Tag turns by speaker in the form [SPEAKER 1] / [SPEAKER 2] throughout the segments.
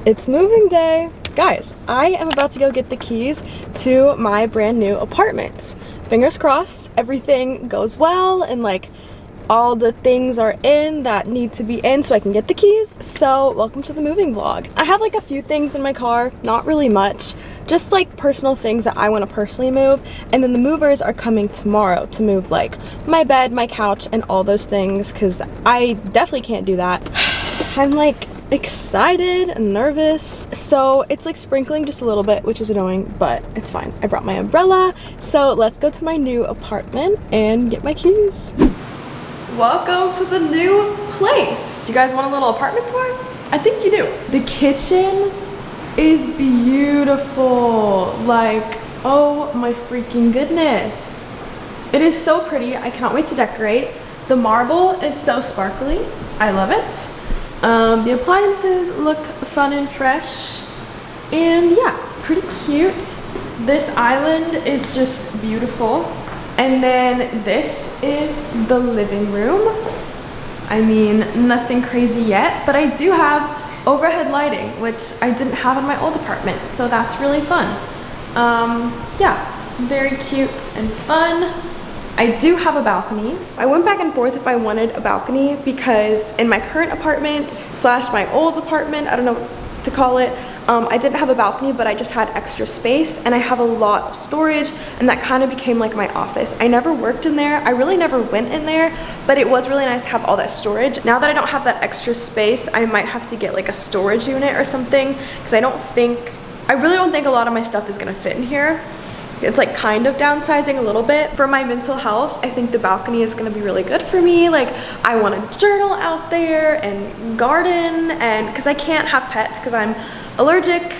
[SPEAKER 1] It's moving day. Guys, I am about to go get the keys to my brand new apartment. Fingers crossed, everything goes well and like all the things are in that need to be in so I can get the keys. So welcome to the moving vlog. I have like a few things in my car, not really much, just like personal things that I want to personally move, and then the movers are coming tomorrow to move like my bed, my couch, and all those things because I definitely can't do that. I'm like excited and nervous, so it's like sprinkling just a little bit, which is annoying, but it's fine. I brought my umbrella, so let's go to my new apartment and get my keys. Welcome to the new place. You guys want a little apartment tour? I think you do. The kitchen is beautiful. Like, oh my freaking goodness. It is so pretty. I cannot wait to decorate. The marble is so sparkly. I love it. The appliances look fun and fresh, and yeah, pretty cute. This island is just beautiful. And then this is the living room. I mean, nothing crazy yet, but I do have overhead lighting, which I didn't have in my old apartment, so that's really fun. Yeah, very cute and fun. I do have a balcony. I went back and forth if I wanted a balcony because in my current apartment slash my old apartment, I don't know what to call it, I didn't have a balcony, but I just had extra space, and I have a lot of storage, and that kind of became like my office. I never worked in there. I really never went in there, but it was really nice to have all that storage. Now that I don't have that extra space, I might have to get like a storage unit or something because I really don't think a lot of my stuff is gonna fit in here. It's like kind of downsizing a little bit. For my mental health, I think the balcony is gonna be really good for me. Like, I want to journal out there and garden, and because I can't have pets because I'm allergic,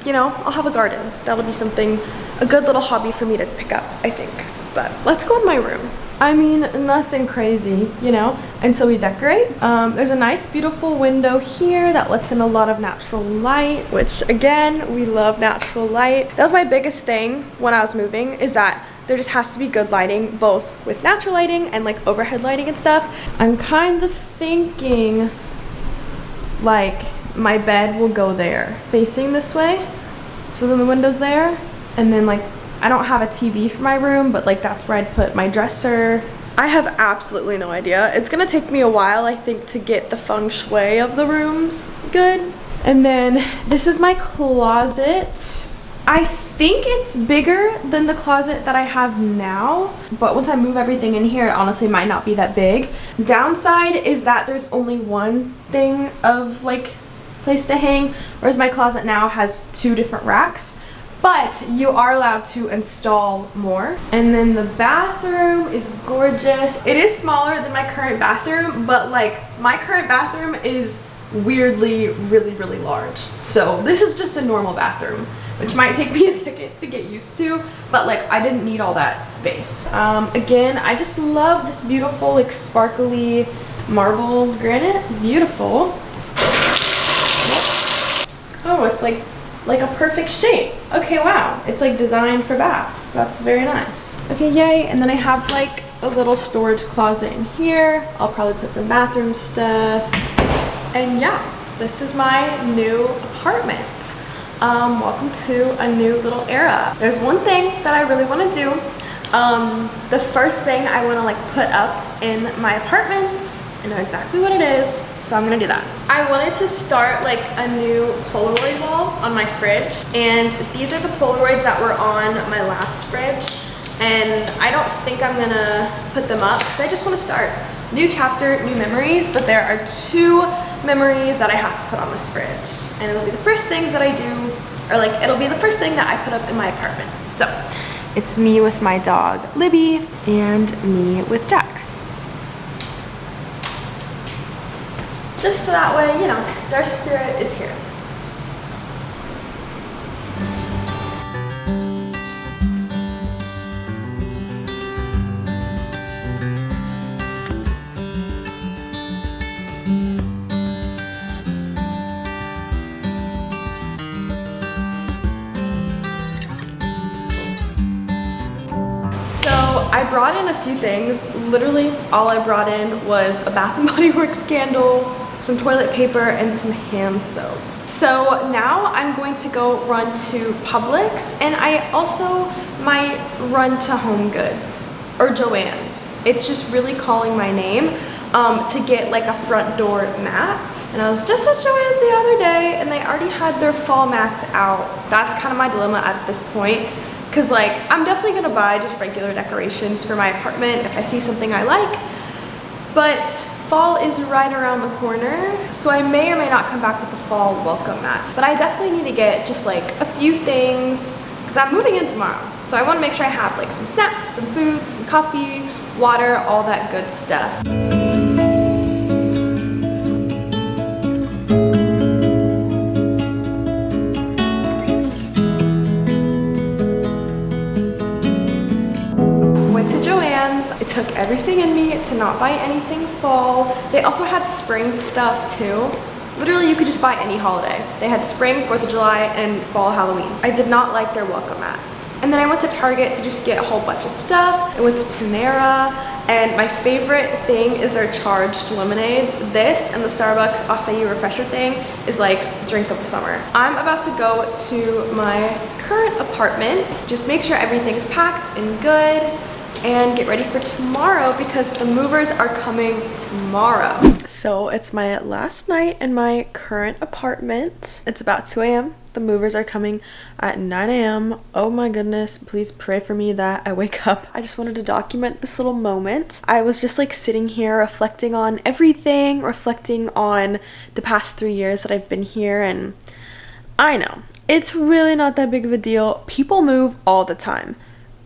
[SPEAKER 1] you know, I'll have a garden. That'll be something, a good little hobby for me to pick up, I think. But let's go in my room. I mean, nothing crazy, you know, until we decorate. There's a nice, beautiful window here that lets in a lot of natural light, which again, we love natural light. That was my biggest thing when I was moving, is that there just has to be good lighting, both with natural lighting and like overhead lighting and stuff. I'm kind of thinking like my bed will go there, facing this way. So then the window's there, and then like, I don't have a TV for my room, but like that's where I'd put my dresser. I have absolutely no idea. It's gonna take me a while, I think, to get the feng shui of the rooms good. And then this is my closet. I think it's bigger than the closet that I have now, but once I move everything in here, it honestly might not be that big. Downside is that there's only one thing of like place to hang, whereas my closet now has 2 different racks. But you are allowed to install more. And then the bathroom is gorgeous. It is smaller than my current bathroom, but like my current bathroom is weirdly really, really large. So this is just a normal bathroom, which might take me a second to get used to, but like I didn't need all that space. Again, I just love this beautiful like sparkly marble granite. Beautiful. Oh, it's like a perfect shape. Okay, wow. It's like designed for baths. That's very nice. Okay, yay. And then I have like a little storage closet in here. I'll probably put some bathroom stuff. And yeah, this is my new apartment. Welcome to a new little era. There's one thing that I really want to do. The first thing I want to like put up in my apartment, I know exactly what it is, so I'm gonna do that. I wanted to start like a new Polaroid wall on my fridge, and these are the Polaroids that were on my last fridge, and I don't think I'm gonna put them up because I just want to start. New chapter, new memories, but there are 2 memories that I have to put on this fridge, and it'll be the first things that I do, or like it'll be the first thing that I put up in my apartment. So it's me with my dog Libby and me with Jax. Just so that way, you know, their spirit is here. So I brought in a few things. Literally all I brought in was a Bath & Body Works candle, some toilet paper, and some hand soap. So now I'm going to go run to Publix, and I also might run to Home Goods or Joann's. It's just really calling my name to get like a front door mat. And I was just at Joann's the other day and they already had their fall mats out. That's kind of my dilemma at this point, because like I'm definitely gonna buy just regular decorations for my apartment if I see something I like, but fall is right around the corner, so I may or may not come back with the fall welcome mat. But I definitely need to get just like a few things because I'm moving in tomorrow. So I want to make sure I have like some snacks, some food, some coffee, water, all that good stuff. It took everything in me to not buy anything fall. They also had spring stuff too. Literally, you could just buy any holiday. They had spring, 4th of July, and fall Halloween. I did not like their welcome mats. And then I went to Target to just get a whole bunch of stuff. I went to Panera, and my favorite thing is their charged lemonades. This and the Starbucks acai refresher thing is like drink of the summer. I'm about to go to my current apartment. Just make sure everything's packed and good, and get ready for tomorrow because the movers are coming tomorrow. So it's my last night in my current apartment. It's about 2 a.m. The movers are coming at 9 a.m. Oh my goodness, please pray for me that I wake up. I just wanted to document this little moment. I was just like sitting here reflecting on everything, reflecting on the past 3 years that I've been here, and I know it's really not that big of a deal. People move all the time.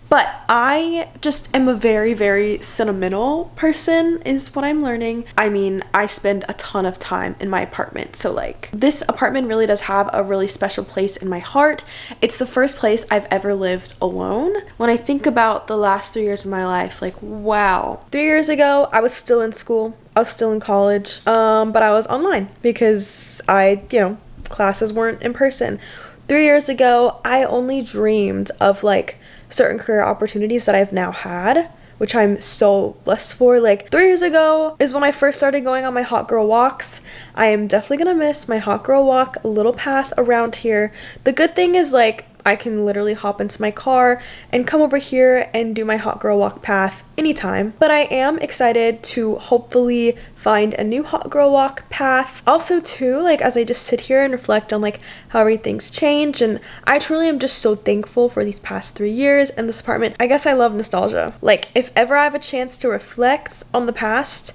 [SPEAKER 1] But I just am a very, very sentimental person is what I'm learning. I mean, I spend a ton of time in my apartment. So like this apartment really does have a really special place in my heart. It's the first place I've ever lived alone. When I think about the last 3 years of my life, like, wow. 3 years ago, I was still in school. I was still in college, but I was online because classes weren't in person. 3 years ago, I only dreamed of like certain career opportunities that I've now had, which I'm so blessed for. Like 3 years ago is when I first started going on my hot girl walks. I am definitely gonna miss my hot girl walk little path around here. The good thing is like I can literally hop into my car and come over here and do my hot girl walk path anytime. But I am excited to hopefully find a new hot girl walk path. Also too, like as I just sit here and reflect on like how everything's changed, and I truly am just so thankful for these past 3 years and this apartment. I guess I love nostalgia. Like if ever I have a chance to reflect on the past,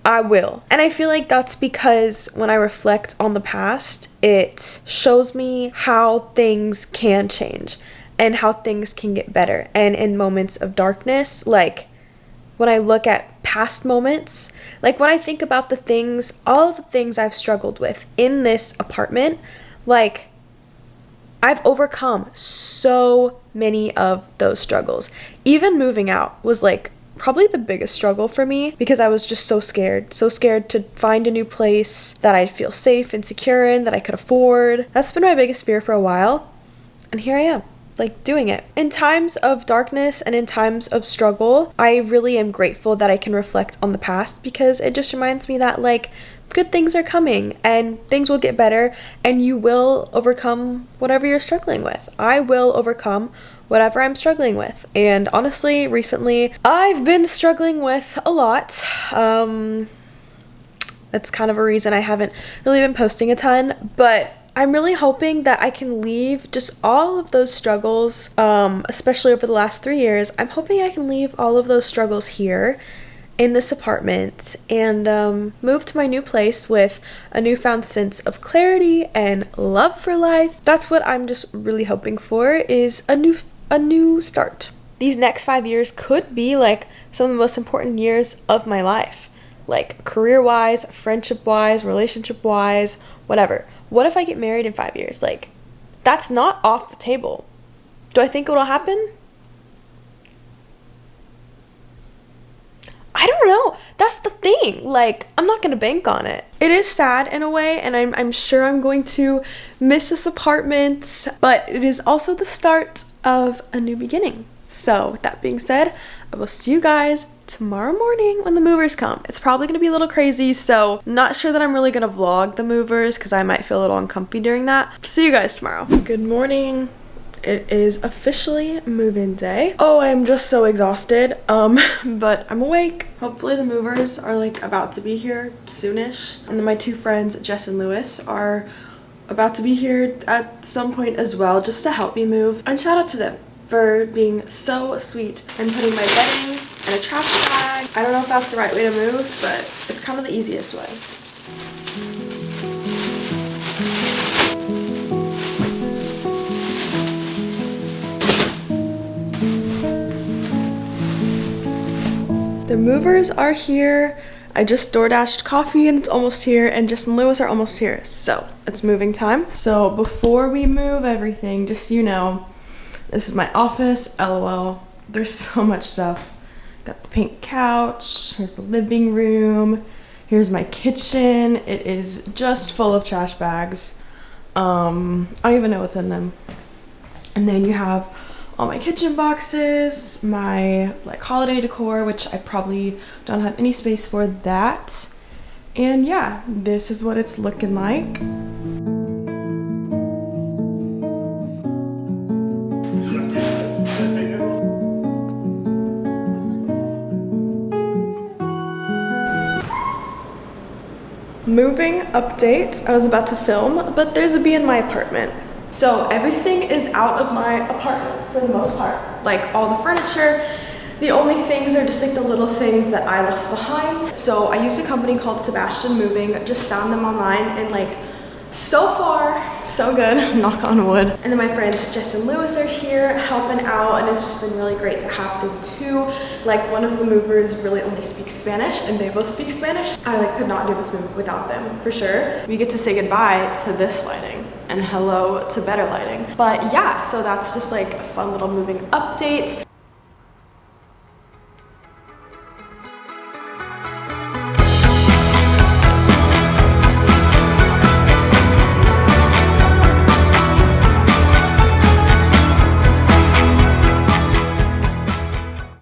[SPEAKER 1] I will. And I feel like that's because when I reflect on the past, it shows me how things can change and how things can get better. And in moments of darkness, like when I look at past moments, like when I think about the things, all of the things I've struggled with in this apartment, like I've overcome so many of those struggles. Even moving out was like probably the biggest struggle for me because I was just so scared to find a new place that I'd feel safe and secure in, that I could afford. That's been my biggest fear for a while, and here I am, like doing it. In times of darkness and in times of struggle, I really am grateful that I can reflect on the past because it just reminds me that like good things are coming and things will get better and you will overcome whatever you're struggling with. I will overcome whatever I'm struggling with. And honestly, recently, I've been struggling with a lot. That's kind of a reason I haven't really been posting a ton, but I'm really hoping that I can leave just all of those struggles, especially over the last 3 years. I'm hoping I can leave all of those struggles here in this apartment and move to my new place with a newfound sense of clarity and love for life. That's what I'm just really hoping for, is a new start. These next 5 years could be like some of the most important years of my life, like career-wise, friendship-wise, relationship-wise, whatever. What if I get married in 5 years? Like, that's not off the table. Do I think it'll happen? I don't know. That's the thing. Like, I'm not gonna bank on it. It is sad in a way, and I'm sure I'm going to miss this apartment, but it is also the start of a new beginning. So with that being said, I will see you guys tomorrow morning when the movers come. It's probably gonna be a little crazy, so not sure that I'm really gonna vlog the movers because I might feel a little uncomfy during that. See you guys tomorrow. Good morning. It is officially move-in day. Oh, I'm just so exhausted, but I'm awake. Hopefully the movers are like about to be here soonish. And then my two friends, Jess and Lewis, are about to be here at some point as well, just to help me move. And shout out to them for being so sweet and putting my bedding in a trash bag. I don't know if that's the right way to move, but it's kind of the easiest way. The movers are here. I just DoorDashed coffee and it's almost here, and Jess and Lewis are almost here, so it's moving time. So before we move everything, just so you know, this is my office. LOL, there's so much stuff. Got the pink couch, here's the living room, here's my kitchen. It is just full of trash bags. I don't even know what's in them. And then you have all my kitchen boxes, my like holiday decor, which I probably don't have any space for that. And yeah, this is what it's looking like. Moving update. I was about to film, but there's a bee in my apartment. So everything is out of my apartment for the most part. Like all the furniture, the only things are just like the little things that I left behind. So I used a company called Sebastian Moving, just found them online, and like so far, so good, knock on wood. And then my friends Jess and Lewis are here helping out, and it's just been really great to have them too. Like one of the movers really only speaks Spanish, and they both speak Spanish. I like could not do this move without them, for sure. We get to say goodbye to this lighting and hello to better lighting. But yeah, so that's just like a fun little moving update.